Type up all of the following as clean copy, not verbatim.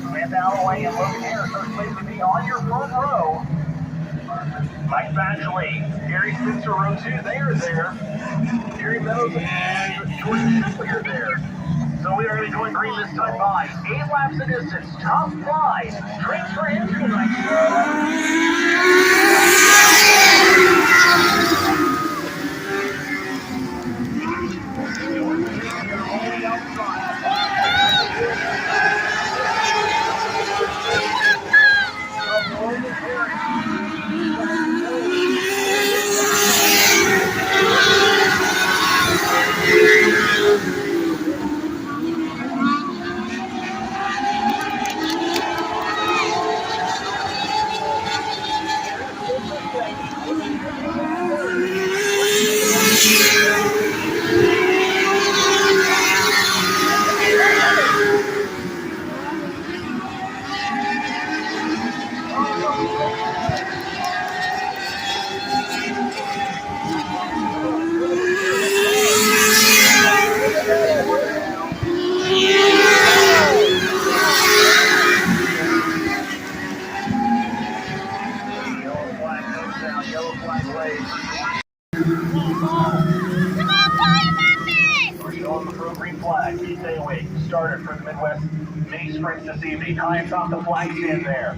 Samantha Alloway and Logan Harris are slated to be on your front row. Mike Badgley, Gary Spencer, row 2, they are there. Jerry Meadows and Jordan Shipley are there. So we are going to be going green this time by 8 laps of distance. Top 5. Transfer into yellow flag waves. On the pro green flag, Keith Awake started for the Midwest mini sprints this evening. High atop the flag stand there.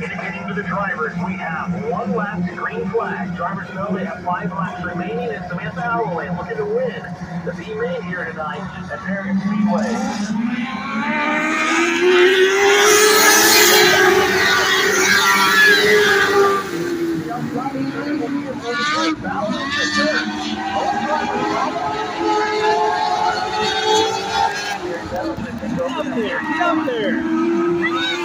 Indicating to the drivers, we have 1 lap to green flag. Drivers know they have 5 laps remaining, and Samantha Alloway looking to win the B-Main here tonight at Farragut Speedway. Get up there!